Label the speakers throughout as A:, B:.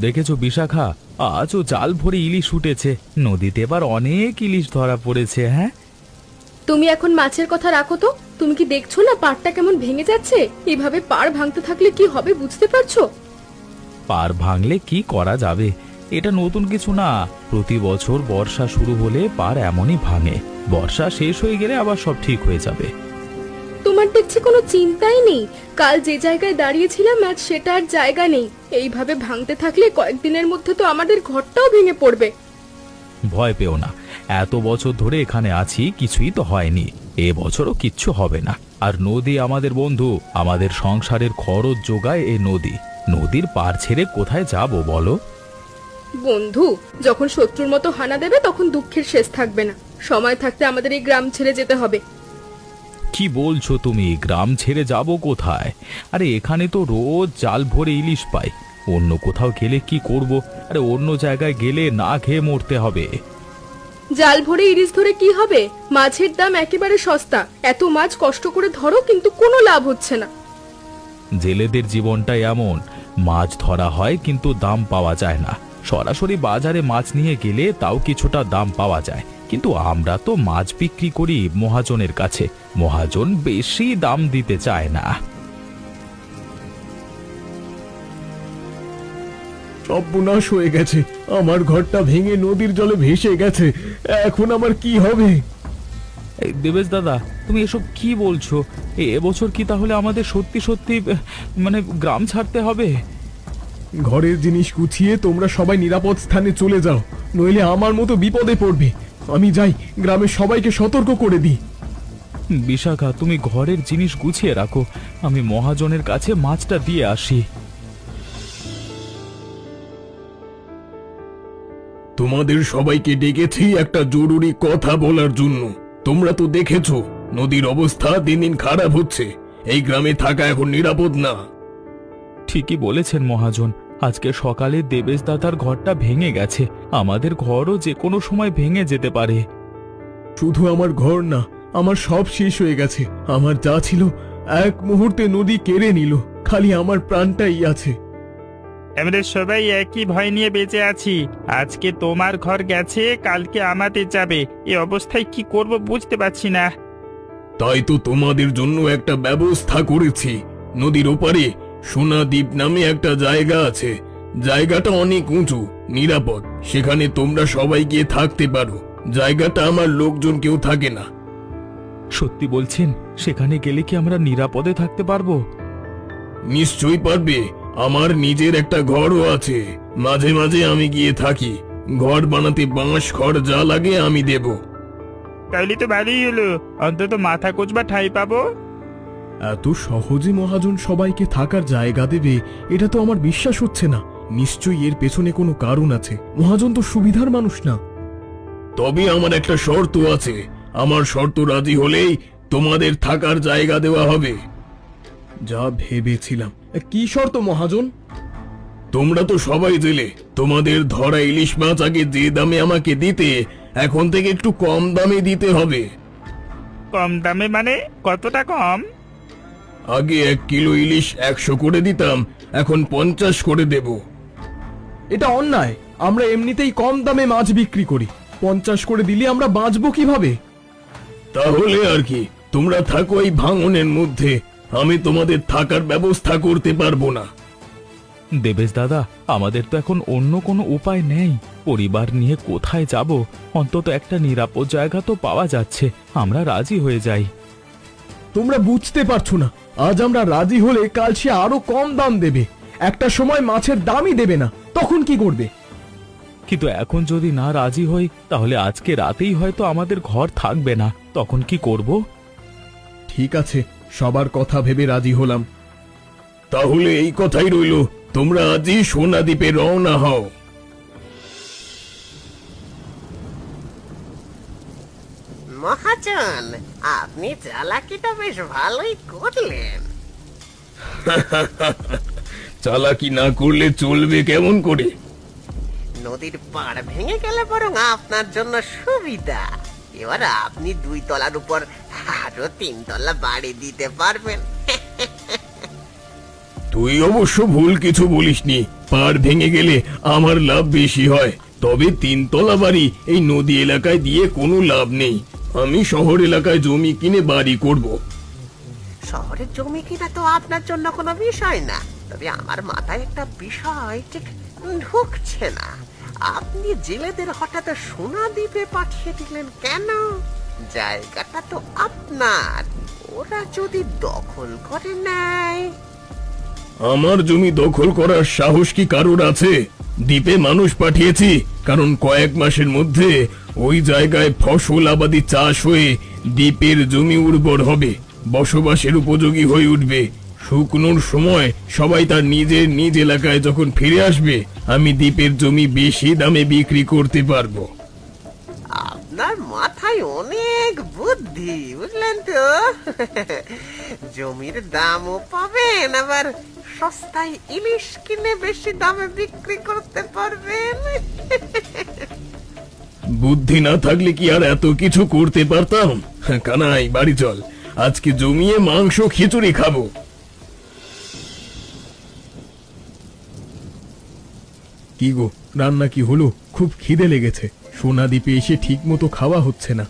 A: দেখেছো বিশাখা, আজও জাল ভরে ইলিশ উঠেছে। নদীতে এবার অনেক ইলিশ ধরা পড়েছে। হ্যাঁ,
B: তুমি এখন মাছের কথা রাখো তো। তুমি কি দেখছো না পাড়টা কেমন ভেঙে যাচ্ছে? এভাবে পাড় ভাঙতে থাকলে কি হবে বুঝতে পারছো?
A: পাড় ভাঙলে কি করা যাবে? এটা নতুন কিছু না। প্রতি বছর বর্ষা শুরু হলে পাড় এমনই ভাঙে। বর্ষা শেষ হয়ে গেলে আবার সব ঠিক হয়ে যাবে।
B: তোমার দেখছি কোনো চিন্তাই নেই। কাল যে জায়গায় দাঁড়িয়েছিলাম আজ সেটা আর জায়গা নেই। এইভাবে ভাঙতে থাকলে কয়েকদিনের মধ্যে তো আমাদের ঘরটাও ভেঙে পড়বে।
A: ভয় পেও না, এত বছর ধরে এখানে আছি, কিছুই তো হয়নি। এ বছরও কিচ্ছু হবে না। আর নদী আমাদের বন্ধু, আমাদের সংসারের খরচ যোগায় এই নদী। নদীর পার ছেড়ে কোথায় যাব বলো?
B: বন্ধু যখন শত্রুর মতো হানা দেবে তখন দুঃখের শেষ থাকবে না। সময় থাকতে আমাদের এই গ্রাম ছেড়ে যেতে হবে।
A: কি বলছো তুমি? গ্রাম ছেড়ে যাব কোথায়? আরে এখানে তো রোজ জাল ভরে ইলিশ পাই। অন্য কোথাও গেলে কি করব? আরে অন্য জায়গায় গেলে না খেয়ে মরতে হবে।
B: জাল ভরে ইলিশ ধরে কি হবে? মাছের দাম একেবারে সস্তা। এত মাছ কষ্ট করে ধরো কিন্তু কোনো লাভ হচ্ছে না।
A: জেলেদের জীবনটাই এমন। মাছ ধরা হয় কিন্তু দাম পাওয়া যায় না। সরাসরি বাজারে মাছ নিয়ে গেলে তাও কিছুটা দাম পাওয়া যায়, কিন্তু আমরা তো মাছ বিক্রি করি মহাজনের কাছে। মহাজন বেশি দাম দিতে চায় না।
C: সর্বনাশ হয়ে গেছে, আমার ঘরটা ভেঙে নদীর জলে ভেসে গেছে। এখন আমার কি হবে?
A: এই দেবেশ দাদা, তুমি এসব কি বলছো? এবছর কি তাহলে আমাদের সত্যি সত্যি মানে গ্রাম ছাড়তে হবে?
C: ঘরের জিনিস গুছিয়ে তোমরা সবাই নিরাপদ স্থানে চলে যাও, নইলে আমার মতো বিপদে পড়বে। আমি যাই, গ্রামের সবাইকে সতর্ক করে দিই।
A: বিশাখা, তুমি ঘরের জিনিস গুছিয়ে রাখো, আমি মহাজনের কাছে মাছটা দিয়ে আসি।
C: তোমাদের সবাইকে ডেকেছি একটা জরুরি কথা বলার জন্য। তোমরা তো দেখেছো নদীর অবস্থা দিন দিন খারাপ হচ্ছে। এই গ্রামে থাকা এখন নিরাপদ না।
A: ঠিকই বলেছেন মহাজন। আজকে সকালে দেবেশ দাদার ঘরটা ভেঙে গেছে। আমাদের ঘরও যে কোনো সময় ভেঙে যেতে পারে।
C: শুধু আমার ঘর না, আমার সব শেষ হয়ে গেছে। আমার যা ছিল এক মুহূর্তে নদী কেড়ে নিল। খালি আমার প্রাণটাই আছে।
D: আমরা সবাই একই ভয় নিয়ে বেঁচে আছি। আজকে তোমার ঘর গেছে, কালকে আমাদের যাবে। এই অবস্থায় কি করব বুঝতে পারছি না।
C: তাই তো তোমাদের জন্য একটা ব্যবস্থা করেছি। নদীর ওপারে সোনাদ্বীপ নামে একটা জায়গা আছে। জায়গাটা অনেক উঁচু, নিরাপদ। সেখানে তোমরা সবাই গিয়ে থাকতে পারো। জায়গাটা আমার লোকজন কেউ থাকে না।
A: সত্যি বলছেন? সেখানে গেলে কি আমরা নিরাপদে থাকতে পারবো?
C: নিশ্চয়ই পারবে। আমার নিজের একটা ঘরও আছে। মাঝে মাঝে আমি গিয়ে থাকি। ঘর বানাতে বাঁশ খড় যা লাগে আমি দেব।
D: তাহলে তো ভালোই হলো, অন্তত মাথা কোচবা ঠাঁই পাবো।
C: এত সহজে মহাজন সবাইকে থাকার জায়গা দেবে, এটা তো আমার বিশ্বাস হচ্ছে না। নিশ্চয়ই এর পেছনে কোনো কারণ আছে। মহাজন তো সুবিধার মানুষ না। তবে আমার একটা শর্ত আছে। আমার শর্ত রাজি হলেই তোমাদের থাকার জায়গা দেওয়া হবে। যা ভেবেছিলাম। কি শর্ত মহাজন? তোমরা তো সবাই জেলে। তোমাদের ধরা ইলিশ মাছ আগে যে দামে আমাকে দিতে, এখন থেকে একটু কম দামে দিতে হবে।
D: কম দামে মানে কতটা কম?
C: আগে 1 কিলো ইলিশ 100 করে দিতাম, এখন 50 করে দেব। এটা অন্যায়। আমরা এমনিতেই কম দামে মাছ বিক্রি করি। 50 করে দিলে আমরা বাঁচবো কিভাবে? তাহলে আর কি, তোমরা থাকো এই ভাঙনের মধ্যে। আমি তোমাদের থাকার ব্যবস্থা করতে পারবো না।
A: দেবেশ দাদা, আমাদের তো এখন অন্য কোনো উপায় নেই। পরিবার নিয়ে কোথায় যাব? অন্তত একটা নিরাপদ জায়গা তো পাওয়া যাচ্ছে। আমরা রাজি হয়ে যাই।
C: তোমরা বুঝতে পারছো না, আজ আমরা রাজি হলে কাল সে আরো কম দাম দেবে। একটা সময় মাছের দামই দেবে না, তখন কি করবে?
A: কিন্তু এখন যদি না রাজি হই, তাহলে আজকে রাতেই হয়তো আমাদের ঘর থাকবে না। তখন কি করব?
C: ঠিক আছে, সবার কথা ভেবে রাজি হলাম। তাহলে এই কথাই রইল, তোমরা আজই সোনাদ্বীপে রওনা হও।
E: মহাজন, আপনি চালাকিটা বেশ ভালোই করলেন।
C: চালাকি না করলে চলবে কেমন করে?
E: নদীর পাড় ভেঙে গেলে বরং আপনার জন্য সুবিধা। এবার আপনি 2 তলার উপর আরো 3 তলা বাড়ি দিতে পারবেন।
C: তুই অবশ্য ভুল কিছু বলিসনি। পাড় ভেঙে গেলে আমার লাভ বেশি হয়। তবে 3 তলা বাড়ি এই নদী এলাকায় দিয়ে কোনো লাভ নেই। আমি শহর এলাকায় জমি কিনে বাড়ি করব।
E: শহরের জমি কিনা তো আপনার জন্য কোনো বিষয় না, তবে আমার মাথায় একটা বিষয় ঠিক ঢুকছে না। আপনি জেলেদের হঠাৎ সোনা দ্বীপে পাঠিয়ে দিলেন কেন? জায়গাটা তো আপনার, ওরা যদি দখল করে নেয়।
C: আমার জমি দখল করার সাহস কি কারোর আছে? দ্বীপে মানুষ পাঠিয়েছি কারণ কয়েক মাসের মধ্যে ওই জায়গায় ফসল আবাদি চাষ হয়ে দ্বীপের জমি উর্বর হবে, বসবাসের উপযোগী হয়ে উঠবে। শুকনোর সময় সবাই তার নিজের নিজ এলাকায় যখন ফিরে আসবে, আমি দ্বীপের জমি বেশি দামে বিক্রি করতে পারবো।
E: আপনার মাথায় অনেক বুদ্ধি, বুঝলেন তো? জমির দামও পাবেন, আবার সস্তায় ইলিশ কিনে বেশি দামে বিক্রি করতে পারবেন।
C: বুদ্ধি না থাকলে কি আর এত কিছু করতে পারতাম? কানাই, বাড়ি চল, আজকে জমিয়ে মাংস খিচুড়ি খাবো। কি গো, রান্না কি হলো? খুব খিদে লেগেছে। সোনা দ্বীপে এসে ঠিক মতো খাওয়া হচ্ছে না।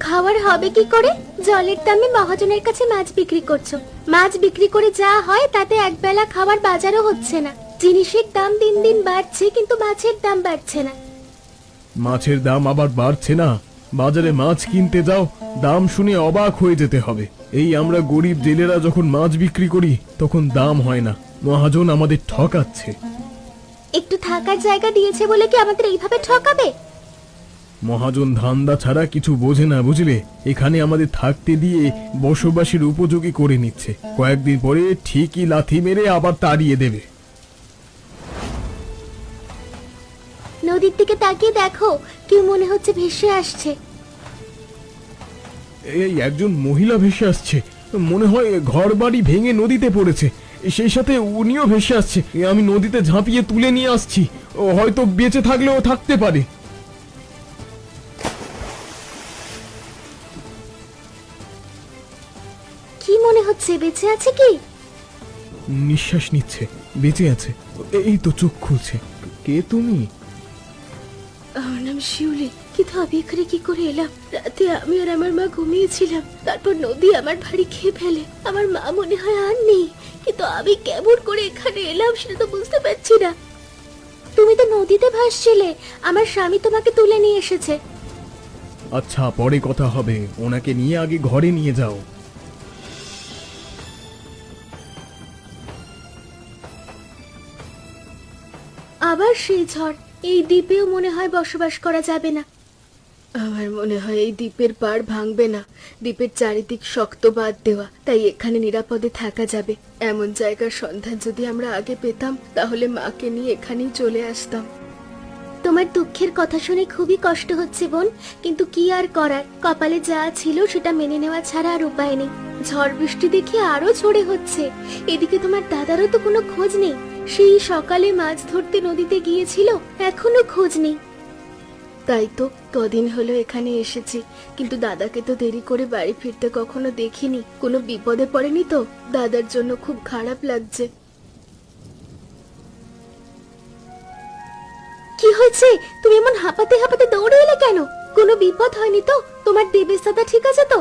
B: খাওয়ার হবে কি করে? জলের দামে মহাজনের কাছে মাছ বিক্রি করছো। মাছ বিক্রি করে যা হয় তাতে একবেলা খাবার বাজারও হচ্ছে না। জিনিসের দাম দিন দিন বাড়ছে, কিন্তু মাছের দাম বাড়ছে না।
C: মাছের দাম আবার বাড়ছে না? বাজারে মাছ কিনতে যাও, দাম শুনে অবাক হয়ে যেতে হবে। এই আমরা গরিব জেলেরা যখন মাছ বিক্রি করি তখন দাম হয় না। মহাজন আমাদের ঠকাচ্ছে।
B: একটু থাকার জায়গা দিয়েছে বলে কি আমাদের এইভাবে ঠকাবে?
C: মহাজন ধান্দা ছাড়া কিছু বোঝে না, বুঝলে? এখানে আমাদের থাকতে দিয়ে বসবাসের উপযোগী করে নিচ্ছে। কয়েকদিন পরে ঠিকই লাথি মেরে আবার তাড়িয়ে দেবে।
B: নদীর দিকে তাকিয়ে দেখো, কেউ মনে হচ্ছে ভেসে আসছে।
C: এই একজন মহিলা ভেসে আসছে, মনে হয় ঘর বাড়ি ভেঙে নদীতে পড়েছে। সেই সাথে উনিও ভেসে আসছে। আমি নদীতে ঝাঁপিয়ে তুলে নিয়ে আসছি। ও হয়তো বেঁচে থাকলেও থাকতে পারে।
B: কি মনে হচ্ছে, বেঁচে আছে কি?
C: নিঃশ্বাস নিচ্ছে, বেঁচে আছে। এই তো চোখ খুলছে। কে তুমি?
B: আমার নাম শিউলি। কিন্তু আমি এখানে কি করে এলাম? রাতে আমি আর আমার মা ঘুমিয়েছিলাম, তারপর নদী আমার বাড়ি খেয়ে ফেলে। আমার মা মনে হয় আর নেই, কিন্তু আমি কেমন করে এখানে এলাম সেটা তো বুঝতে পারছি না। তুমি তো নদীতে ভাসছিলে, আমার স্বামী তোমাকে তুলে নিয়ে এসেছে।
C: আচ্ছা, পরে কথা হবে। ওনাকে নিয়ে আগে ঘরে নিয়ে যাও।
B: আবার সেই ঝড়। এই দ্বীপেও মনে হয় বসবাস করা যাবে না। আমার মনে হয় এই দ্বীপের পাড় ভাঙবে না। দ্বীপের চারিদিক শক্ত বাঁধ দেওয়া, তাই এখানে নিরাপদে থাকা যাবে। এমন জায়গার সন্ধান যদি আমরা আগে পেতাম তাহলে মাকে নিয়ে এখানেই চলে আসতাম। তোমার দুঃখের কথা শুনে খুবই কষ্ট হচ্ছে বোন, কিন্তু কি আর করার, কপালে যা ছিল সেটা মেনে নেওয়া ছাড়া আর উপায় নেই। ঝড় বৃষ্টি দেখে আরো ঝরে হচ্ছে। এদিকে তোমার দাদারও তো কোনো খোঁজ নেই। সেই সকালে মাছ ধরতে নদীতে গিয়েছিল, এখনো খোঁজ নেই। তাই তো কদিন হলো এখানে এসেছি, কিন্তু দাদাকে তো দেরি করে বাড়ি ফিরতে কখনো দেখিনি। কোনো বিপদে পড়েনি তো? দাদার জন্য খুব খারাপ লাগছে। কি হয়েছে? তুমি এমন হাঁপাতে হাঁপাতে দৌড়ে এলে কেন? কোনো বিপদ হয়নি তো? তোমার দেবেশ দাদা ঠিক আছে তো?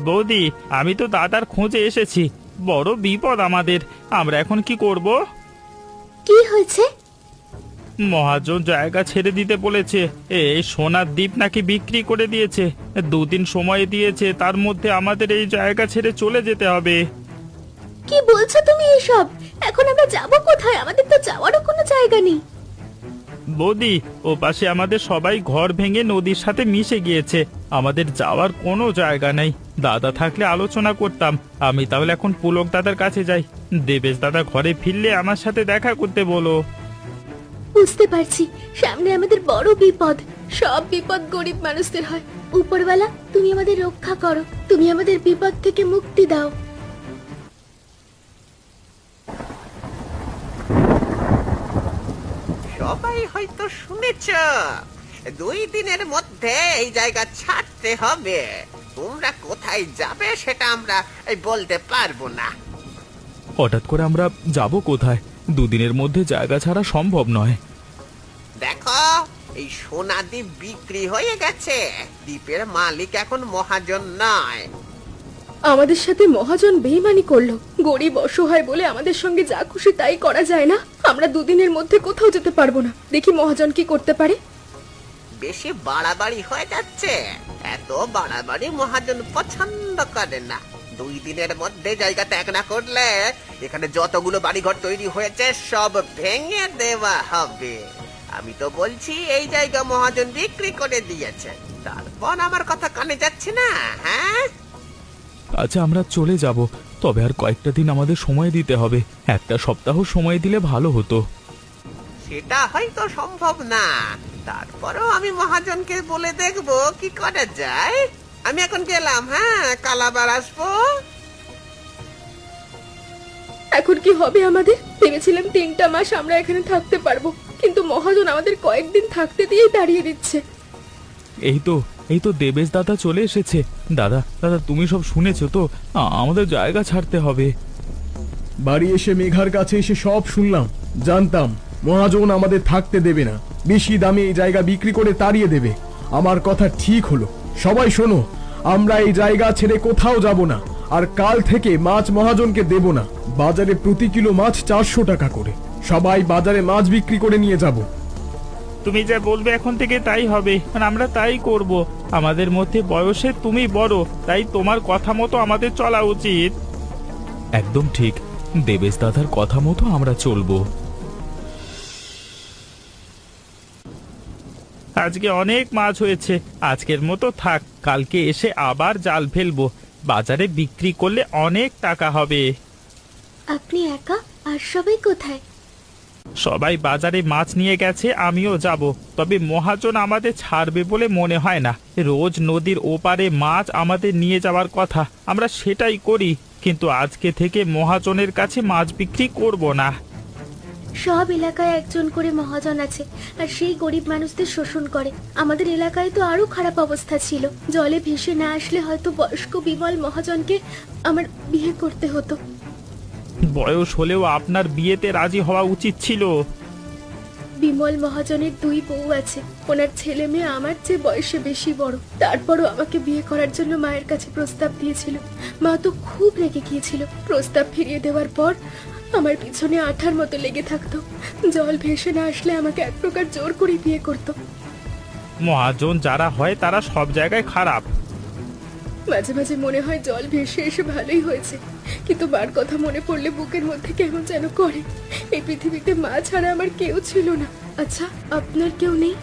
D: বৌদি, আমি তো দাদার খোঁজে এসেছি। বড় বিপদ আমাদের। আমরা এখন কি করব?
B: কি হয়েছে?
D: মহাজন জায়গা ছেড়ে দিতে বলেছে। এই সোনার দ্বীপ নাকি বিক্রি করে দিয়েছে। 2 দিন সময় দিয়েছে, তার মধ্যে আমাদের এই জায়গা ছেড়ে চলে যেতে হবে।
B: কি বলছো তুমি এসব? এখন আমরা যাব কোথায়? আমাদের তো যাওয়ারও কোনো জায়গা নেই।
D: বৌদি, ও পাশে আমাদের সবাই ঘর ভেঙে নদীর সাথে মিশে গিয়েছে। আমাদের যাওয়ার কোনো জায়গা নেই। দাদা থাকলে আলোচনা করতাম। আমি তাহলে এখন পুলক দাদার কাছে যাই। দেবেশ দাদা ঘরে ফিরলে আমার সাথে দেখা করতে বলো।
B: বুঝতে পারছি, সামনে আমাদের বড় বিপদ। সব বিপদ গরিব মানুষদের হয়। উপরওয়ালা, তুমি আমাদের রক্ষা করো। তুমি আমাদের বিপদ থেকে মুক্তি দাও।
E: সবাই হয়তো শুনেছ, 2 দিনের মধ্যে এই জায়গা ছাড়তে হবে। তোমরা কোথায় যাবে সেটা আমরা বলতে পারবো না।
A: হঠাৎ করে আমরা যাব কোথায়? দুদিনের মধ্যে জায়গা ছাড়া সম্ভব নয়।
E: দেখো, এই সোনা দ্বীপ বিক্রি হয়ে গেছে। দ্বীপের মালিক এখন মহাজন নয়।
B: আমাদের সাথে মহাজন বেইমানি করলো। গরিব অসহায় বলে আমাদের সঙ্গে যা খুশি তাই করা যায় না। আমরা দুদিনের মধ্যে কোথাও যেতে পারবো না। দেখি মহাজন কি করতে পারে।
E: বেশি বাড়াবাড়ি হয়ে যাচ্ছে। এত বাড়াবাড়ি মহাজন পছন্দ করে না। 2 দিনের মধ্যে জায়গা ত্যাগ না করলে এখানে যতগুলো বাড়িঘর তৈরি হয়েছে সব ভেঙে দেওয়া হবে। আমি তো বলছি এই জায়গা মহাজন বিক্রি করে দিয়েছে, তারপর আমার কথা কানে যাচ্ছে না। হ্যাঁ,
A: আচ্ছা, আমরা চলে যাব, তবে আর কয়েকটা দিন আমাদের সময় দিতে হবে। একটা সপ্তাহ সময় দিলে ভালো হতো।
E: সেটা হয়তো সম্ভব না, তারপরও আমি মহাজনকে বলে দেখবো কি করা যায়। আমি এখন গেলাম। হ্যাঁ, কাল আবার আসবো।
B: এখন কি হবে আমাদের? ভেবেছিলাম 3টা মাস আমরা এখানে থাকতে পারবো, কিন্তু মহাজন আমাদের কয়েকদিন থাকতে দিয়েই তাড়িয়ে দিচ্ছে।
A: এই তো দেবেশ দাদা চলে এসেছে। দাদা, তুমি সব শুনেছো তো? আমাদের জায়গা ছাড়তে হবে।
C: বাড়ি এসে মেঘার কাছে এসে সব শুনলাম। জানতাম মহাজন আমাদের থাকতে দেবে না, বেশি দামে এই জায়গা বিক্রি করে তাড়িয়ে দেবে। আমার কথা ঠিক হলো। সবাই শোনো, আমরা এই জায়গা ছেড়ে কোথাও যাব না। আর কাল থেকে মাছ মহাজনকে দেব না। বাজারে প্রতি কিলো মাছ 400 টাকা করে। সবাই বাজারে মাছ বিক্রি করে নিয়ে যাব।
D: তুমি যা বলবে এখন থেকে তাই হবে, আর আমরা তাই করব। আমাদের মধ্যে বয়সে তুমি বড়, তাই তোমার কথা মতো আমাদের চলা উচিত।
A: একদম ঠিক, দেবেশ দাদার কথা মতো আমরা চলবো।
D: আজকে অনেক মাছ হয়েছে, আজকের মতো থাক। কালকে এসে আবার জাল ফেলবো। বাজারে বিক্রি করলে অনেক টাকা হবে।
B: আপনি একা? আর সবাই কোথায়?
D: সবাই বাজারে মাছ নিয়ে গেছে, আমিও যাব। তবে মহাজন আমাদের ছাড়বে বলে মনে হয় না। রোজ নদীর ওপারে মাছ আমাদের নিয়ে যাওয়ার কথা, আমরা সেটাই করি। কিন্তু আজকে থেকে মহাজনের কাছে মাছ বিক্রি করব না।
B: সব এলাকায় একজন করে মহাজন আছে, আর সেই গরিব মানুষদের শোষণ করে। আমাদের এলাকায় তো আরো খারাপ অবস্থা ছিল। জলে ভেসে না আসলে হয়তো বয়স্ক বিমল মহাজনকে আমার বিয়ে করতে হতো।
D: বয়স হলেও আপনার বিয়েতে রাজি হওয়া উচিত ছিল।
B: বিমল মহাজনের 2 বউ আছে। ওনার ছেলে মেয়ে আমার চেয়ে বয়সে বেশি বড়। তারপরও আমাকে বিয়ে করার জন্য মায়ের কাছে প্রস্তাব দিয়েছিল। মা তো খুব রেগে গিয়েছিল। প্রস্তাব ফিরিয়ে দেওয়ার পর আমার পিছনে আঠার মতো লেগে থাকতো। জল ভেসে না আসলে আমাকে এক প্রকার জোর করে বিয়ে করতো।
D: মহাজন যারা হয় তারা সব জায়গায় খারাপ।
B: মাঝে মাঝে মনে হয় জল ভেসে এসে ভালোই হয়েছে, কিন্তু মার কথা মনে পড়লে বুকের মধ্যে কেমন যেন করে। এই পৃথিবীতে মা ছাড়া আমার কেউ ছিল না। আচ্ছা, আপনার কেউ নেই?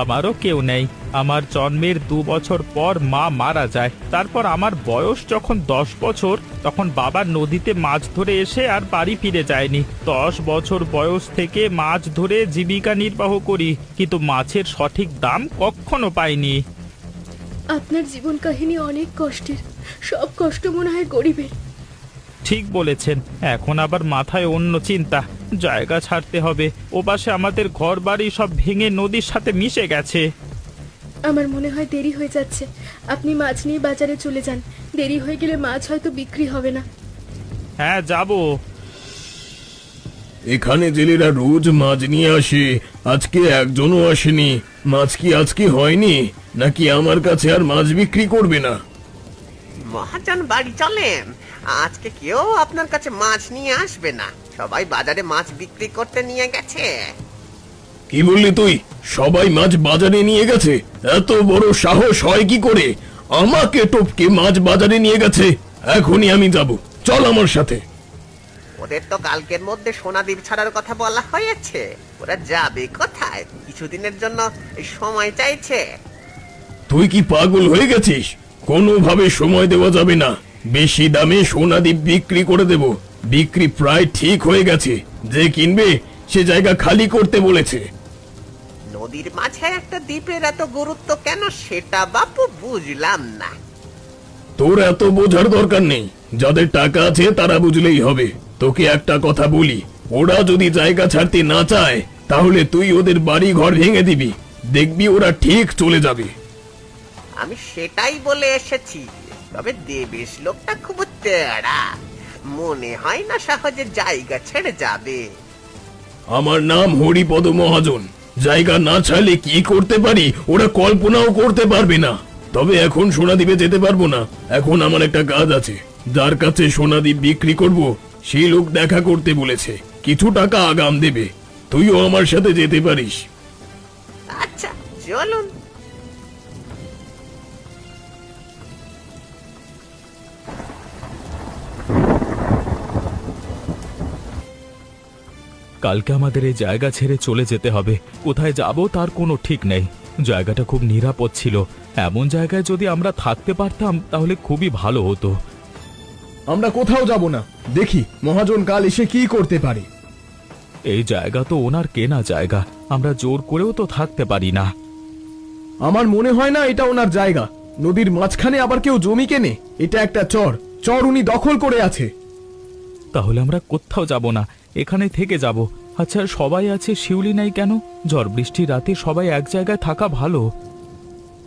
D: আমারও কেউ নেই। আমার জন্মের 2 বছর পর মা মারা যায়। তারপর আমার বয়স যখন 10 বছর, তখন বাবা নদীতে মাছ ধরে এসে আর বাড়ি ফিরে যায়নি। 10 বছর বয়স থেকে মাছ ধরে জীবিকা নির্বাহ করি, কিন্তু মাছের সঠিক দাম কখনো পাইনি।
B: আপনার জীবন কাহিনী অনেক কষ্টের। সব কষ্ট মনে হয় গরিবের।
D: ঠিক বলেছেন। এখন আবার মাথায় অন্য চিন্তা। জায়গা ছাড়তে হবে। ওপাশে আমাদের ঘর বাড়ি সব ভেঙে নদীর সাথে মিশে গেছে।
B: আমার মনে হয় দেরি হয়ে যাচ্ছে। আপনি মাছ নিয়ে বাজারে চলে যান। দেরি হয়ে গেলে মাছ হয়তো বিক্রি হবে না।
D: হ্যাঁ, যাব।
C: এখানে জেলেরা রোজ মাছ নিয়ে আসে, আজকে একজনও আসেনি। মাছ কি আজকে হয়নি, নাকি আমার কাছে আর মাছ বিক্রি করবে না?
E: মহাজন বাড়ি চলেন। আজকে কেউ আপনার কাছে মাছ নিয়ে আসবে না। সবাই বাজারে মাছ বিক্রি করতে নিয়ে গেছে।
C: কি বললি তুই? সবাই মাছ বাজারে নিয়ে গেছে? এত বড় সাহস হয় কি করে? আমাকে টপকে মাছ বাজারে নিয়ে গেছে। এখনই আমি যাব, চল আমার সাথে।
E: ওদের তো কালকের মধ্যে সোনাদ্বীপ ছাড়ার কথা বলা হয়েছে। ওরা যাবে কোথায়? কিছুদিনের জন্য এই সময় চাইছে।
C: তুই কি পাগল হয়ে গেছিস? কোনোভাবে সময় দেওয়া যাবে না। বেশি দামে সোনাদ্বীপ বিক্রি করে দেব। বিক্রি প্রায় ঠিক হয়ে গেছে। যে কিনবে সে জায়গা খালি করতে বলেছে।
E: নদীর মাঝে একটা দ্বীপের এত গুরুত্ব কেন, সেটা বাপু বুঝলাম না।
C: তোর এত বোঝার দরকার নেই। যাদের টাকা আছে তারা বুঝলেই হবে। তোকে একটা কথা বলি, ওরা যদি জায়গা ছাড়তে না চায় তাহলে তুই ওদের বাড়ি ঘর ভেঙে দিবি। দেখবি ওরা ঠিক চলে যাবে।
E: আমি সেটাই বলে এসেছি। তবে দেবেশ লোকটা খুব তেড়া। মনে হয় না সহজে জায়গা ছেড়ে যাবে।
C: আমার নাম হরিপদ মহাজন। জায়গা না চাইলে কি করতে পারি ওরা কল্পনাও করতে পারবে না। তবে এখন সোনাদ্বীপে যেতে পারবো না। এখন আমার একটা কাজ আছে, যার কাছে সোনাদ্বীপ বিক্রি করব সেই লোক দেখা করতে বলেছে, কিছু টাকা আগাম দেবে। তুইও আমার সাথে যেতে পারিস।
E: আচ্ছা চলুন।
A: কালকে আমাদের এই জায়গা ছেড়ে চলে যেতে হবে। কোথায় যাব তার কোনো ঠিক নেই। জায়গাটা খুব নিরাপদ ছিল। এমন জায়গায় যদি আমরা থাকতে পারতাম তাহলে খুবই ভালো হতো।
C: আমরা কোথাও যাব না, দেখি মহাজন কাল এসে কি করতে পারে।
A: এই জায়গা তো ওনার কেনা জায়গা, আমরা জোর করেও তো থাকতে পারি না।
C: আমার মনে হয় না এটা ওনার জায়গা। নদীর মাঝখানে আবার কেউ জমি কেনে? এটা একটা চর, চর উনি দখল করে আছে।
A: তাহলে আমরা কোথাও যাব না, এখানে থেকে যাব। আচ্ছা সবাই আছে, শিউলি নাই কেন? ঝড় বৃষ্টির রাতে সবাই এক জায়গায় থাকা ভালো।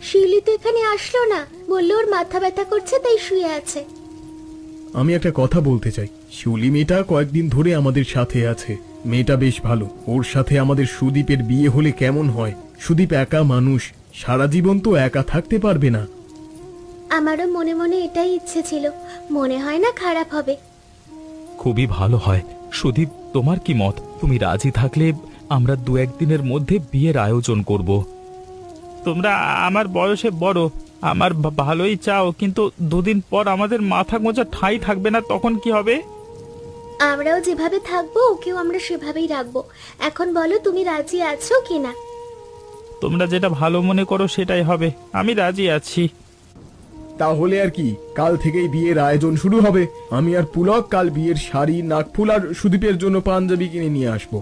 B: শিউলি তো এখানে আসলো না, বললো ওর মাথা ব্যথা করছে তাই শুয়ে আছে।
C: আমি একটা কথা বলতে চাই, শিউলি মেয়েটা কয়েকদিন ধরে আমাদের সাথে আছে। মেয়েটা বেশ ভালো। ওর সাথে আমাদের সুদীপের বিয়ে হলে কেমন হয়? সুদীপ একা মানুষ, সারা জীবন তো একা থাকতে পারবে না।
B: আমারও মনে মনে এটাই ইচ্ছে ছিল, মনে হয় না খারাপ হবে।
A: খুবই ভালো হয়। সুদীপ, তোমার কি মত? তুমি রাজি থাকলে আমরা 2-1 দিনের মধ্যে বিয়ের আয়োজন করব।
D: তোমরা আমার বয়সে বড়, আমার ভালোই চাও, কিন্তু 2 দিন পর আমাদের মাথা গোঁজা ঠাঁই থাকবে না, তখন কি হবে?
B: আমরাও যেভাবে থাকবো ওকেও আমরা সেভাবেই রাখবো। এখন বলো তুমি রাজি আছো কিনা?
D: তোমরা যেটা ভালো মনে করো সেটাই হবে, আমি রাজি আছি।
C: তাহলে আর কি, কাল থেকেই বিয়ের আয়োজন শুরু হবে। আমি আর পুলক কাল বিয়ের শাড়ি, নাকফুল আর সুদীপের জন্য পাঞ্জাবি কিনে নিয়ে আসবো।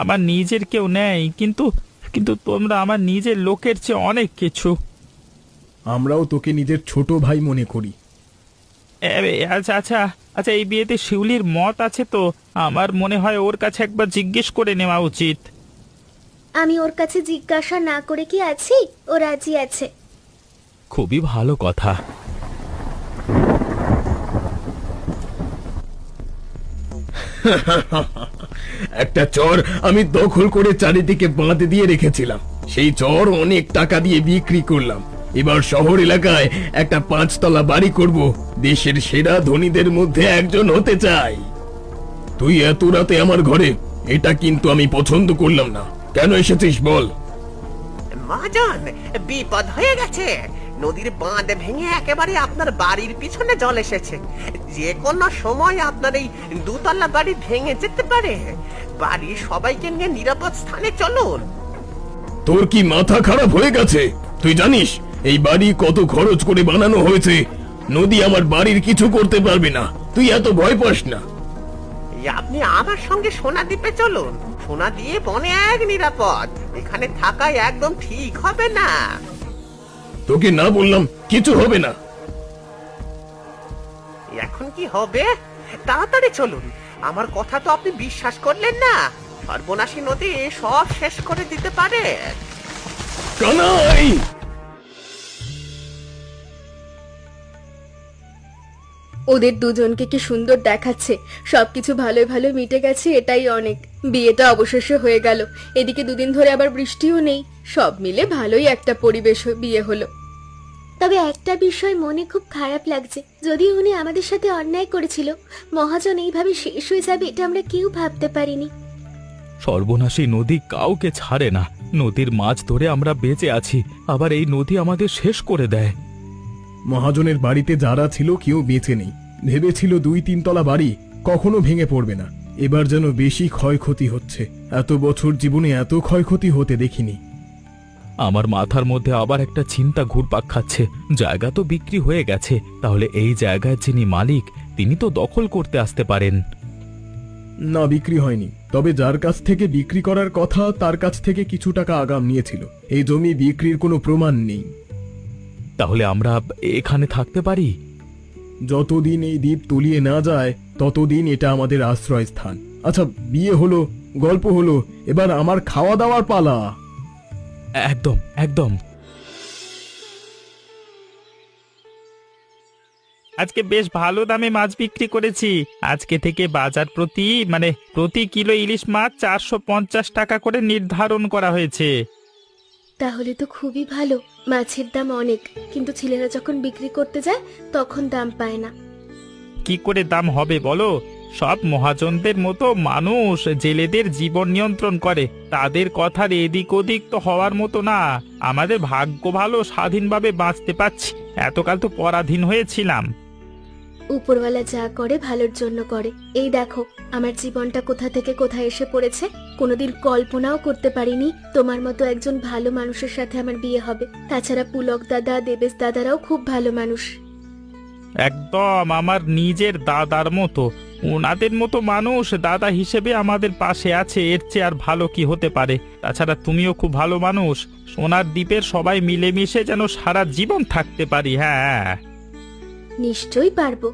D: আমার নিজের কেউ নেই, কিন্তু কিন্তু তোমরা আমার নিজের লোকের চেয়ে অনেক কিছু।
C: আমরাও তোকে নিজের ছোট ভাই মনে করি।
D: আচ্ছা আচ্ছা আচ্ছা, এই বিয়েতে শিউলির মত আছে তো? আমার মনে হয় ওর কাছে একবার জিজ্ঞেস করে নেওয়া উচিত।
B: আমি ওর কাছে জিজ্ঞাসা না করে কি আছি? ও রাজি আছে।
A: খুবই ভালো কথা।
C: একটা চর আমি দখল করে চারিদিকে বাঁধ দিয়ে রেখেছিলাম। সেই চর অনেক টাকা দিয়ে বিক্রি করলাম। এবার শহর এলাকায় একটা 5 তলা বাড়ি করব। দেশের সেরা ধনীদের মধ্যে একজন হতে চাই। তুই এত রাতে আমার ঘরে, এটা কিন্তু আমি পছন্দ করলাম না। কেন এসেছিস বল?
E: মহাজন, বিপদ হয়ে গেছে। নদীর বাঁধ ভেঙে একেবারে আপনার বাড়ির পিছনে জল এসেছে। যে কোনো সময় আপনার এই 2 তলা বাড়ি ভেঙে যেতে পারে। বাড়ির সবাইকে নিয়ে নিরাপদ স্থানে চলুন।
C: তোর কি মাথা খারাপ হয়ে গেছে? তুই জানিস এই বাড়ি কত খরচ করে বানানো হয়েছে? নদী আমার বাড়ির কিছু করতে পারবে না। তুই এত ভয় পাস না।
E: আপনি আমার সঙ্গে সোনাদ্বীপে চলুন। সোনাদ্বীপ অনেক নিরাপদ, এখানে থাকা একদম ঠিক হবে না।
C: তোকে না বললাম কিছু হবে না।
E: এখন কি হবে? তাড়াতাড়ি চলুন। আমার কথা তো আপনি বিশ্বাস করলেন না। সর্বনাশী নদী সব শেষ করে দিতে পারে।
C: কানাই!
B: ওদের দুজনকে কি সুন্দর দেখাচ্ছে। সবকিছু ভালোই ভালো মিটে গেছে, এটাই অনেক। বিয়েটা অবশেষে হয়ে গেল। এদিকে 2 দিন ধরে আবার বৃষ্টিও নেই। সব মিলে ভালোই একটা পরিবেশ বিয়ে হলো। তবে একটা বিষয় মনে খুব খারাপ লাগছে। যদি উনি আমাদের সাথে অন্যায় করেছিল, মহাজন এইভাবে শেষ হয়ে যাবে এটা আমরা কেউ ভাবতে পারিনি।
A: সর্বনাশী নদী কাউকে ছাড়ে না। নদীর মাছ ধরে আমরা বেঁচে আছি, আবার এই নদী আমাদের শেষ করে দেয়।
C: মহাজনের বাড়িতে যারা ছিল কেউ বেঁচে নেই। ভেবেছিল 2-3 তলা বাড়ি কখনো ভেঙে পড়বে না। এবার যেন বেশি ক্ষয়ক্ষতি হচ্ছে। এত বছর জীবনে এত ক্ষয়ক্ষতি হতে দেখিনি।
A: আমার মাথার মধ্যে আবার একটা চিন্তা ঘুরপাক খাচ্ছে। জায়গা তো বিক্রি হয়ে গেছে, তাহলে এই জায়গায় যিনি মালিক তিনি তো দখল করতে আসতে পারেন।
C: না, বিক্রি হয়নি। তবে যার কাছ থেকে বিক্রি করার কথা তার কাছ থেকে কিছু টাকা আগাম নিয়েছিল। এই জমি বিক্রির কোনো প্রমাণ নেই।
A: তাহলে আমরা এখানে থাকতে পারি।
C: যতদিন এই দ্বীপ তলিয়ে না যায় ততদিন এটা আমাদের আশ্রয় স্থান। আচ্ছা, বিয়ে হলো, গল্প হলো, এবার আমার খাওয়া দাওয়ার পালা।
A: একদম একদম।
D: আজকে বেশ ভালো দামে মাছ বিক্রি করেছি। আজকে থেকে বাজার প্রতি কিলো ইলিশ মাছ 450 টাকা করে নির্ধারণ করা হয়েছে।
B: তাহলে তো খুবই ভালো। মাছের দাম অনেক, কিন্তু ছেলেরা যখন বিক্রি করতে যায় তখন দাম পায় না।
D: কি করে দাম হবে বলো? সব মহাজনদের মতো মানুষ জেলেদের জীবন নিয়ন্ত্রণ করে, তাদের কথার এদিক ওদিক তো হওয়ার মতো না। আমাদের ভাগ্য ভালো, স্বাধীনভাবে বাঁচতে পারছি, এতকাল তো পরাধীন হয়েছিলাম।
B: উপরওয়ালা যা করে ভালোর জন্য করে। এই দেখো আমার জীবনটা কোথা থেকে কোথায় এসে পড়েছে। কোনোদিন কল্পনাও করতে পারিনি তোমার মতো একজন ভালো মানুষের সাথে আমার বিয়ে হবে। তাছাড়া পুলক দাদা, দেবেশ দাদারাও খুব ভালো মানুষ।
D: একদম আমার নিজের দাদার মতো, ওনাদের মতো মানুষ দাদা হিসেবে আমাদের পাশে আছে, এর চেয়ে আর ভালো কি হতে পারে? তাছাড়া তুমিও খুব ভালো মানুষ। সোনার দ্বীপের সবাই মিলেমিশে যেন সারা জীবন থাকতে পারি। হ্যাঁ,
B: নিশ্চয়ই পারবো।